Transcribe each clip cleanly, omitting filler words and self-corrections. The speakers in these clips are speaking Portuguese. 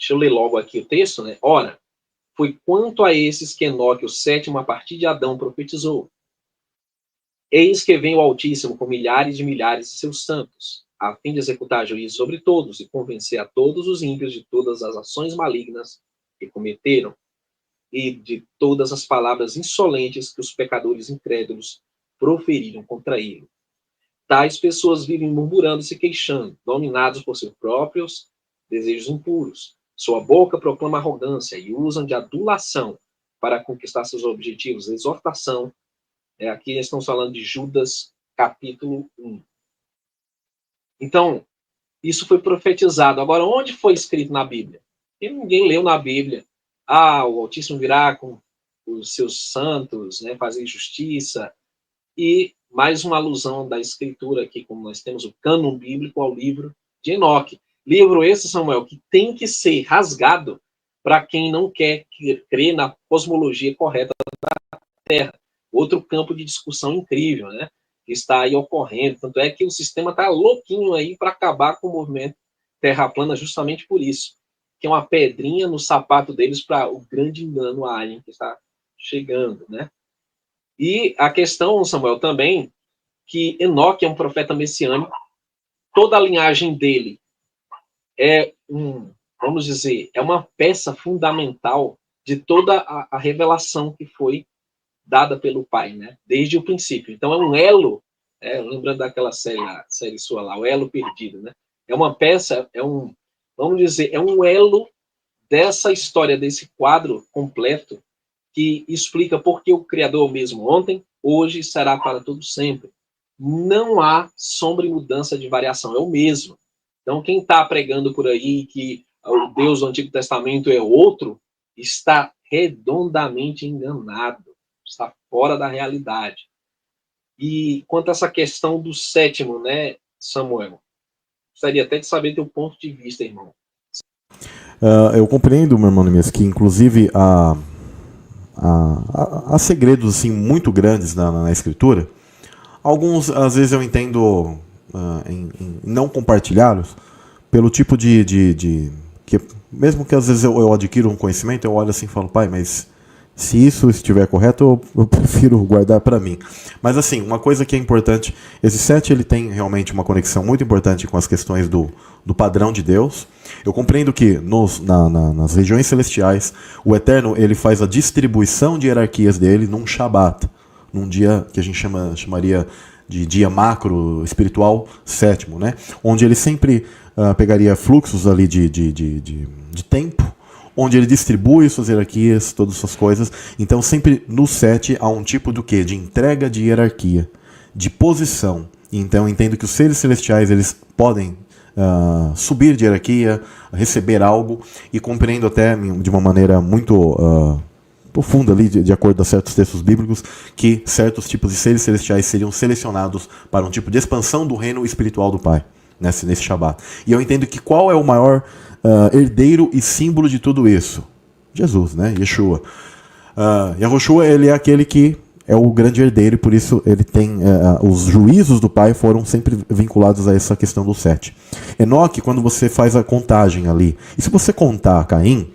Deixa eu ler logo aqui o texto, né? Ora, foi quanto a esses que Enoque, o sétimo, a partir de Adão, profetizou. Eis que vem o Altíssimo com milhares de milhares de seus santos, a fim de executar juízo sobre todos e convencer a todos os ímpios de todas as ações malignas que cometeram e de todas as palavras insolentes que os pecadores incrédulos proferiram contra ele. Tais pessoas vivem murmurando e se queixando, dominados por seus próprios desejos impuros. Sua boca proclama arrogância e usam de adulação para conquistar seus objetivos. Exortação. Aqui estamos falando de Judas, capítulo 1. Então, isso foi profetizado. Agora, onde foi escrito na Bíblia? Porque ninguém leu na Bíblia. O Altíssimo virá com os seus santos, né, fazer justiça. E mais uma alusão da Escritura aqui, como nós temos o cânon bíblico ao livro de Enoque. Livro esse, Samuel, que tem que ser rasgado para quem não quer crer na cosmologia correta da Terra. Outro campo de discussão incrível, né? Que está aí ocorrendo. Tanto é que o sistema está louquinho aí para acabar com o movimento Terra plana justamente por isso. Que é uma pedrinha no sapato deles para o grande engano alien que está chegando, né? E a questão, Samuel, também, que Enoque é um profeta messiânico. Toda a linhagem dele é vamos dizer, é uma peça fundamental de toda a revelação que foi dada pelo Pai, né? Desde o princípio. Então é um elo, lembrando daquela série sua lá, o Elo Perdido, né? É uma peça, vamos dizer, é um elo dessa história, desse quadro completo que explica por que o Criador mesmo ontem, hoje será para todo sempre. Não há sombra e mudança de variação, é o mesmo. Então quem está pregando por aí que o Deus do Antigo Testamento é outro, está redondamente enganado. Está fora da realidade. E quanto a essa questão do sétimo, né, Samuel? Gostaria até de saber teu ponto de vista, irmão. Eu compreendo, meu irmão Neemias, que inclusive há segredos assim, muito grandes na Escritura. Alguns, às vezes, eu entendo em não compartilhá-los pelo tipo que mesmo que às vezes eu adquira um conhecimento, eu olho assim e falo, pai, mas se isso estiver correto, eu prefiro guardar para mim. Mas assim, uma coisa que é importante, esse 7 ele tem realmente uma conexão muito importante com as questões do padrão de Deus. Eu compreendo que nas regiões celestiais, o Eterno ele faz a distribuição de hierarquias dele num Shabat, num dia que a gente chamaria de dia macro espiritual sétimo, né? Onde ele sempre pegaria fluxos ali de tempo, onde ele distribui suas hierarquias, todas essas coisas. Então sempre no 7 há um tipo do quê? De entrega de hierarquia, de posição. Então eu entendo que os seres celestiais eles podem subir de hierarquia, receber algo, e compreendo até de uma maneira muito profunda ali, de acordo a certos textos bíblicos, que certos tipos de seres celestiais seriam selecionados para um tipo de expansão do reino espiritual do Pai, nesse Shabat. E eu entendo que qual é o maior herdeiro e símbolo de tudo isso? Jesus, né? Yeshua. Yahushua, ele é aquele que é o grande herdeiro, e por isso ele tem os juízos do Pai foram sempre vinculados a essa questão do 7. Enoque, quando você faz a contagem ali, e se você contar Caim,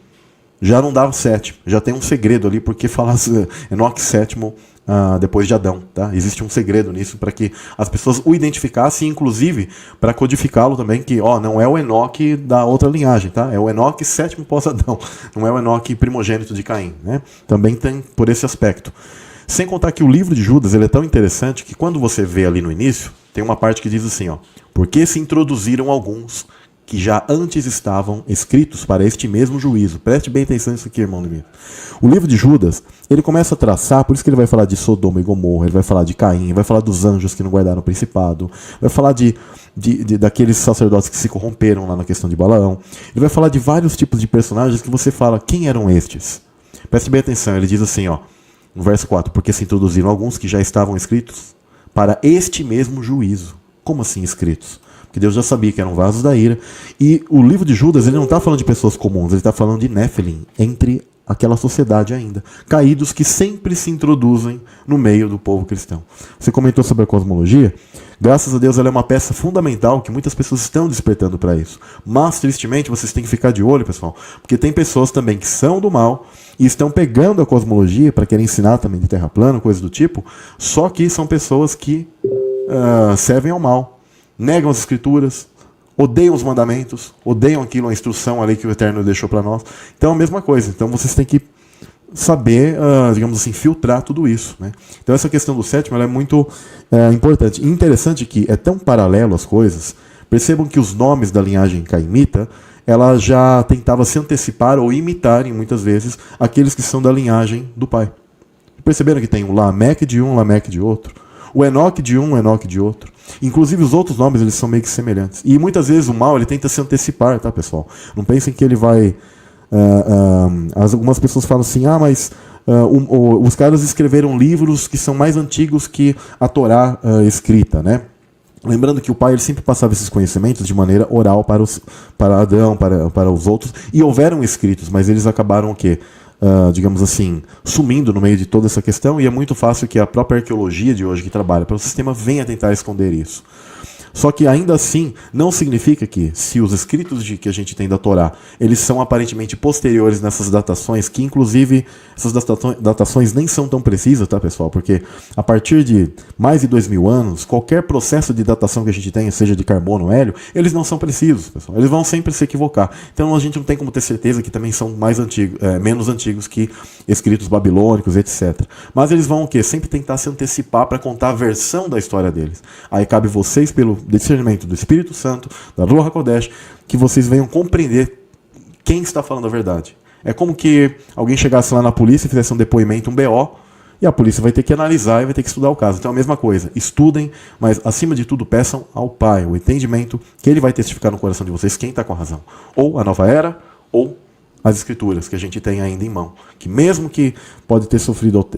já não dá o 7, já tem um segredo ali, porque fala Enoque sétimo depois de Adão, tá? Existe um segredo nisso para que as pessoas o identificassem, inclusive para codificá-lo também, que não é o Enoque da outra linhagem, tá? É o Enoque sétimo pós-Adão, não é o Enoque primogênito de Caim, né? Também tem por esse aspecto. Sem contar que o livro de Judas ele é tão interessante que quando você vê ali no início, tem uma parte que diz assim, porque se introduziram alguns que já antes estavam escritos para este mesmo juízo. Preste bem atenção nisso aqui, irmão. O livro de Judas, ele começa a traçar, por isso que ele vai falar de Sodoma e Gomorra, ele vai falar de Caim, vai falar dos anjos que não guardaram o principado, vai falar daqueles sacerdotes que se corromperam lá na questão de Balaão, ele vai falar de vários tipos de personagens que você fala, quem eram estes? Preste bem atenção, ele diz assim, no verso 4, porque se introduziram alguns que já estavam escritos para este mesmo juízo. Como assim escritos? Porque Deus já sabia que eram vasos da ira. E o livro de Judas, ele não está falando de pessoas comuns, ele está falando de Néfilim, entre aquela sociedade ainda. Caídos que sempre se introduzem no meio do povo cristão. Você comentou sobre a cosmologia. Graças a Deus ela é uma peça fundamental que muitas pessoas estão despertando para isso. Mas, tristemente, vocês têm que ficar de olho, pessoal, porque tem pessoas também que são do mal e estão pegando a cosmologia para querer ensinar também de terra plana, coisa do tipo, só que são pessoas que servem ao mal, negam as escrituras, odeiam os mandamentos, odeiam aquilo, a instrução ali que o Eterno deixou para nós. Então é a mesma coisa. Então vocês têm que saber, digamos assim, filtrar tudo isso, né? Então essa questão do sétimo ela é muito importante. E interessante que é tão paralelo as coisas. Percebam que os nomes da linhagem caimita, ela já tentava se antecipar ou imitarem, muitas vezes, aqueles que são da linhagem do pai. Perceberam que tem o Lameque de um, Lameque de outro? O Enoque de um, o Enoque de outro. Inclusive os outros nomes eles são meio que semelhantes. E muitas vezes o mal ele tenta se antecipar, tá, pessoal? Não pensem que ele vai... algumas pessoas falam assim, mas os caras escreveram livros que são mais antigos que a Torá escrita, né? Lembrando que o pai ele sempre passava esses conhecimentos de maneira oral para Adão, para os outros, e houveram escritos, mas eles acabaram o quê? Digamos assim, sumindo no meio de toda essa questão, e é muito fácil que a própria arqueologia de hoje que trabalha para o sistema venha tentar esconder isso. Só que ainda assim, não significa que, se os escritos que a gente tem da Torá, eles são aparentemente posteriores nessas datações, que inclusive essas datações nem são tão precisas, tá, pessoal? Porque a partir de mais de 2000 anos, qualquer processo de datação que a gente tenha, seja de carbono ou hélio, eles não são precisos, pessoal. Eles vão sempre se equivocar. Então a gente não tem como ter certeza que também são mais antigos, menos antigos que escritos babilônicos, etc. Mas eles vão o quê? Sempre tentar se antecipar para contar a versão da história deles. Aí cabe vocês, pelo discernimento do Espírito Santo, da Ruach HaKodesh, que vocês venham compreender quem está falando a verdade. É como que alguém chegasse lá na polícia e fizesse um depoimento, um BO, e a polícia vai ter que analisar e vai ter que estudar o caso. Então é a mesma coisa. Estudem, mas acima de tudo peçam ao Pai o entendimento que Ele vai testificar no coração de vocês quem está com a razão. Ou a nova era, ou as escrituras que a gente tem ainda em mão. Que mesmo que pode ter sofrido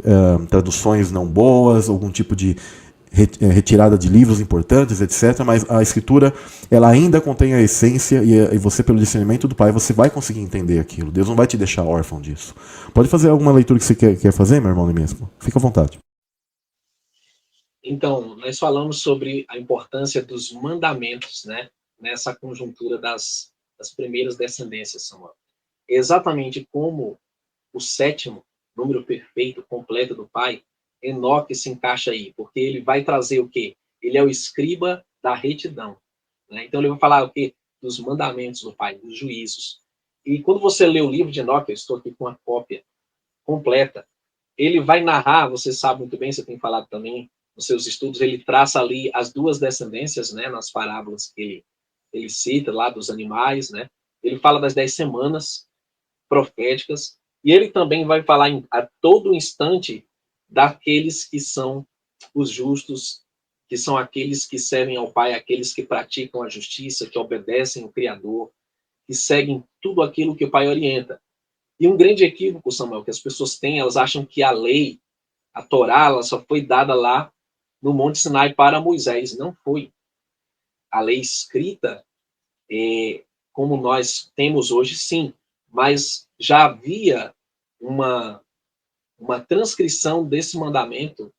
traduções não boas, algum tipo de retirada de livros importantes, etc. Mas a escritura, ela ainda contém a essência e você, pelo discernimento do Pai, você vai conseguir entender aquilo. Deus não vai te deixar órfão disso. Pode fazer alguma leitura que você quer fazer, meu irmão Nemesco? Fica à vontade. Então, nós falamos sobre a importância dos mandamentos, né? Nessa conjuntura das primeiras descendências, Samuel. Exatamente como o sétimo número perfeito, completo do Pai, Enoque se encaixa aí, porque ele vai trazer o quê? Ele é o escriba da retidão, né? Então ele vai falar o quê? Dos mandamentos do Pai, dos juízos. E quando você lê o livro de Enoque, eu estou aqui com a cópia completa, ele vai narrar, você sabe muito bem, você tem falado também nos seus estudos, ele traça ali as duas descendências, né, nas parábolas que ele cita lá dos animais, né? Ele fala das 10 semanas proféticas, e ele também vai falar a todo instante daqueles que são os justos, que são aqueles que servem ao Pai, aqueles que praticam a justiça, que obedecem o Criador, que seguem tudo aquilo que o Pai orienta. E um grande equívoco, Samuel, que as pessoas têm, elas acham que a lei, a Torá, ela só foi dada lá no Monte Sinai para Moisés. Não foi. A lei escrita, como nós temos hoje, sim, mas já havia uma transcrição desse mandamento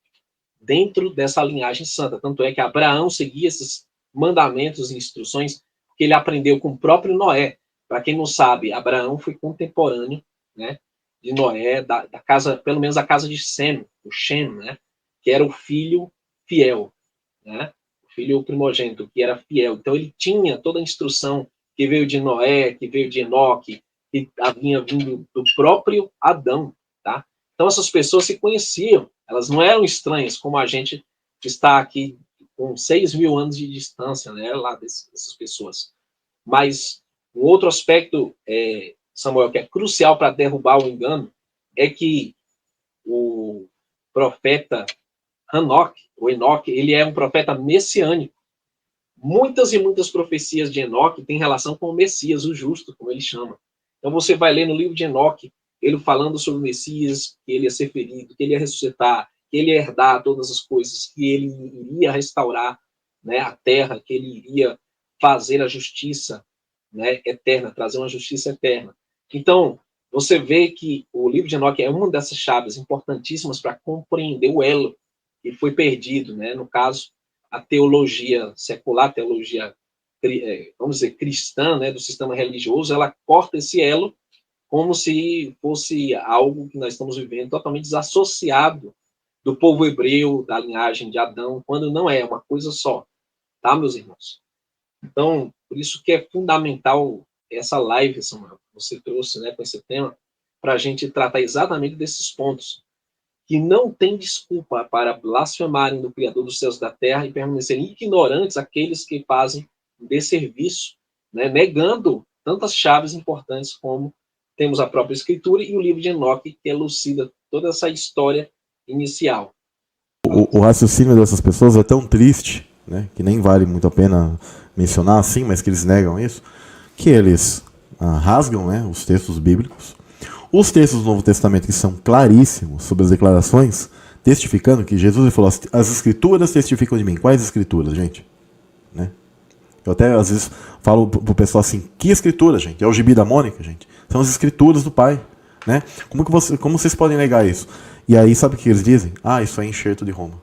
dentro dessa linhagem santa. Tanto é que Abraão seguia esses mandamentos e instruções que ele aprendeu com o próprio Noé. Para quem não sabe, Abraão foi contemporâneo, né, de Noé, da casa, pelo menos da casa de Sem, o Shem, né, que era o filho fiel, né, o filho primogênito, que era fiel. Então ele tinha toda a instrução que veio de Noé, que veio de Enoque, que havia vindo do próprio Adão, tá? Então essas pessoas se conheciam, elas não eram estranhas, como a gente que está aqui com 6.000 anos de distância, né, lá dessas pessoas. Mas o outro aspecto, Samuel, que é crucial para derrubar o engano, é que o profeta Enoque, ele é um profeta messiânico. Muitas e muitas profecias de Enoque têm relação com o Messias, o justo, como ele chama. Então você vai ler no livro de Enoque, ele falando sobre o Messias, que ele ia ser ferido, que ele ia ressuscitar, que ele ia herdar todas as coisas, que ele iria restaurar, né, a terra, que ele iria fazer a justiça, né, eterna, trazer uma justiça eterna. Então, você vê que o livro de Enoque é uma dessas chaves importantíssimas para compreender o elo que foi perdido, né, no caso, a teologia secular, a teologia, vamos dizer, cristã, né, do sistema religioso, ela corta esse elo como se fosse algo que nós estamos vivendo totalmente desassociado do povo hebreu, da linhagem de Adão, quando não é uma coisa só, tá, meus irmãos? Então, por isso que é fundamental essa live, Samuel, que você trouxe, né, com esse tema, para a gente tratar exatamente desses pontos, que não tem desculpa para blasfemarem do Criador dos céus e da terra e permanecerem ignorantes aqueles que fazem desserviço, né, negando tantas chaves importantes como temos a própria Escritura e o livro de Enoque, que elucida toda essa história inicial. O raciocínio dessas pessoas é tão triste, né, que nem vale muito a pena mencionar assim, mas que eles negam isso, que eles rasgam, né, os textos bíblicos. Os textos do Novo Testamento, que são claríssimos sobre as declarações, testificando que Jesus falou, as escrituras testificam de mim. Quais escrituras, gente? Né? Eu até, às vezes, falo pro pessoal assim, que escritura, gente? É o gibi da Mônica, gente? São as escrituras do Pai. Né? Como vocês podem negar isso? E aí, sabe o que eles dizem? Isso é enxerto de Roma.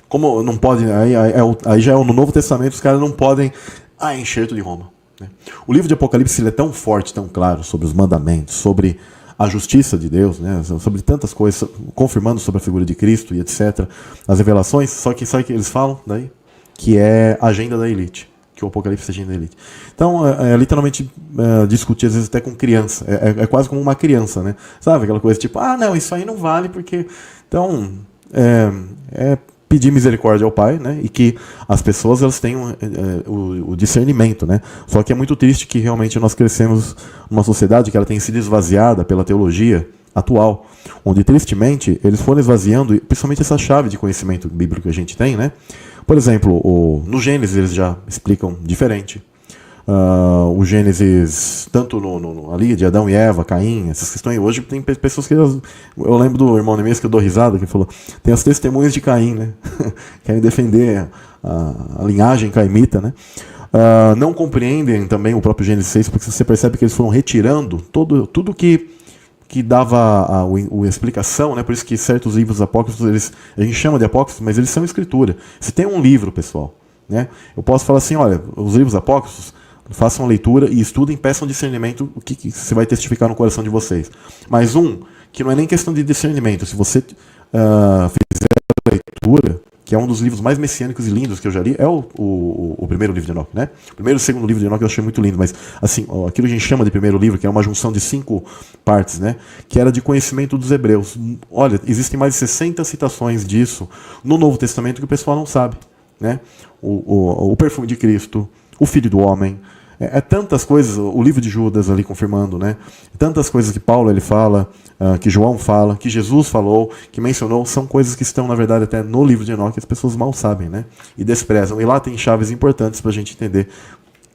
Como não pode, aí já é no Novo Testamento, os caras não podem, é enxerto de Roma. Né? O livro de Apocalipse ele é tão forte, tão claro sobre os mandamentos, sobre a justiça de Deus, né? Sobre tantas coisas, confirmando sobre a figura de Cristo e etc. As revelações, só que sabe o que eles falam daí? Que é a agenda da elite. Que o Apocalipse é a agenda da elite. Então, literalmente discutir, às vezes até com criança. É quase como uma criança, né? Sabe? Aquela coisa tipo, não, isso aí não vale porque... Então, pedir misericórdia ao Pai, né, e que as pessoas elas tenham o discernimento, né. Só que é muito triste que realmente nós crescemos numa sociedade que ela tem sido esvaziada pela teologia atual, onde tristemente eles foram esvaziando, principalmente essa chave de conhecimento bíblico que a gente tem, né. Por exemplo, no Gênesis eles já explicam diferente. O Gênesis, tanto ali de Adão e Eva, Caim, essas questões. Hoje tem pessoas que. Eu lembro do irmão Neemias que eu dou risada, que falou: tem as testemunhas de Caim, né? Querem defender a linhagem caimita, né? Não compreendem também o próprio Gênesis 6, porque você percebe que eles foram retirando tudo que dava a explicação, né? Por isso que certos livros apócrifos, a gente chama de apócrifos, mas eles são escritura. Se tem um livro, pessoal, né? Eu posso falar assim: olha, os livros apócrifos, façam a leitura e estudem, peçam discernimento, o que você vai testificar no coração de vocês. Mas que não é nem questão de discernimento, se você fizer a leitura, que é um dos livros mais messiânicos e lindos que eu já li, é o primeiro livro de Enoque, né? O primeiro e o segundo livro de Enoque eu achei muito lindo, mas assim, aquilo que a gente chama de primeiro livro, que é uma junção de 5 partes, né? Que era de conhecimento dos hebreus. Olha, existem mais de 60 citações disso no Novo Testamento que o pessoal não sabe, né? O perfume de Cristo, o Filho do Homem, tantas coisas, o livro de Judas ali confirmando, né? Tantas coisas que Paulo ele fala, que João fala, que Jesus falou, que mencionou, são coisas que estão, na verdade, até no livro de Enoque, as pessoas mal sabem, né? E desprezam. E lá tem chaves importantes para a gente entender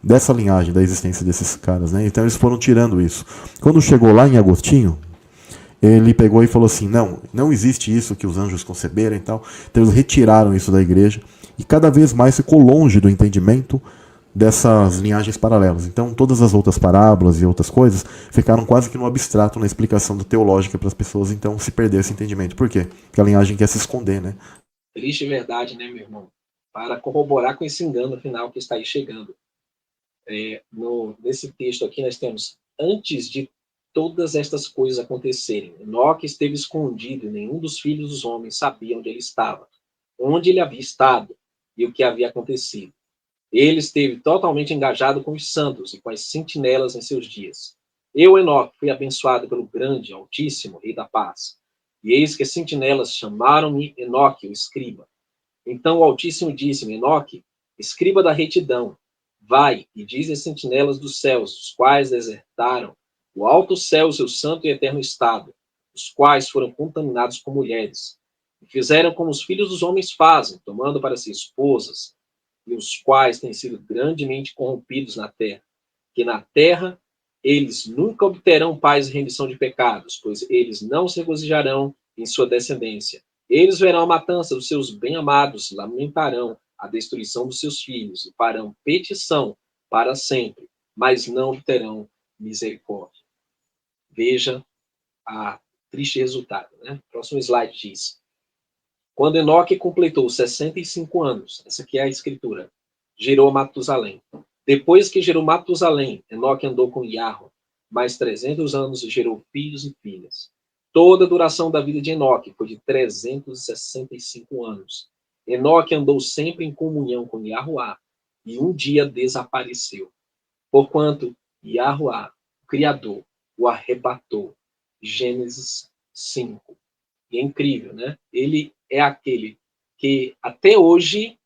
dessa linhagem, da existência desses caras, né? Então eles foram tirando isso. Quando chegou lá em Agostinho, ele pegou e falou assim, não existe isso que os anjos conceberam e tal. Então eles retiraram isso da igreja e cada vez mais ficou longe do entendimento dessas linhagens paralelas. Então todas as outras parábolas e outras coisas ficaram quase que no abstrato na explicação do teológica para as pessoas, então se perder esse entendimento. Por quê? Porque a linhagem quer se esconder, né? Triste verdade, né, meu irmão? Para corroborar com esse engano final que está aí chegando. Nesse texto aqui nós temos, antes de todas estas coisas acontecerem, Enoque esteve escondido e nenhum dos filhos dos homens sabia onde ele estava, onde ele havia estado e o que havia acontecido. Ele esteve totalmente engajado com os santos e com as sentinelas em seus dias. Eu, Enoque, fui abençoado pelo grande, altíssimo Rei da Paz. E eis que as sentinelas chamaram-me Enoque, o escriba. Então o Altíssimo disse-me, Enoque, escriba da retidão, vai e diz às sentinelas dos céus, os quais desertaram o alto céu, seu santo e eterno estado, os quais foram contaminados com mulheres, e fizeram como os filhos dos homens fazem, tomando para si esposas, e os quais têm sido grandemente corrompidos na terra, que na terra eles nunca obterão paz e remissão de pecados, pois eles não se regozijarão em sua descendência. Eles verão a matança dos seus bem-amados, lamentarão a destruição dos seus filhos e farão petição para sempre, mas não obterão misericórdia. Veja a triste resultado, né? Próximo slide diz: Quando Enoque completou 65 anos, essa aqui é a escritura, gerou Matusalém. Depois que gerou Matusalém, Enoque andou com Iarro, mais 300 anos e gerou filhos e filhas. Toda a duração da vida de Enoque foi de 365 anos. Enoque andou sempre em comunhão com Yahuá, e um dia desapareceu. Porquanto Yahuá, o Criador, o arrebatou. Gênesis 5. E é incrível, né? Ele é aquele que até hoje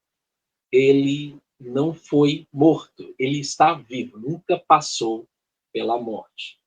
ele não foi morto, ele está vivo, nunca passou pela morte.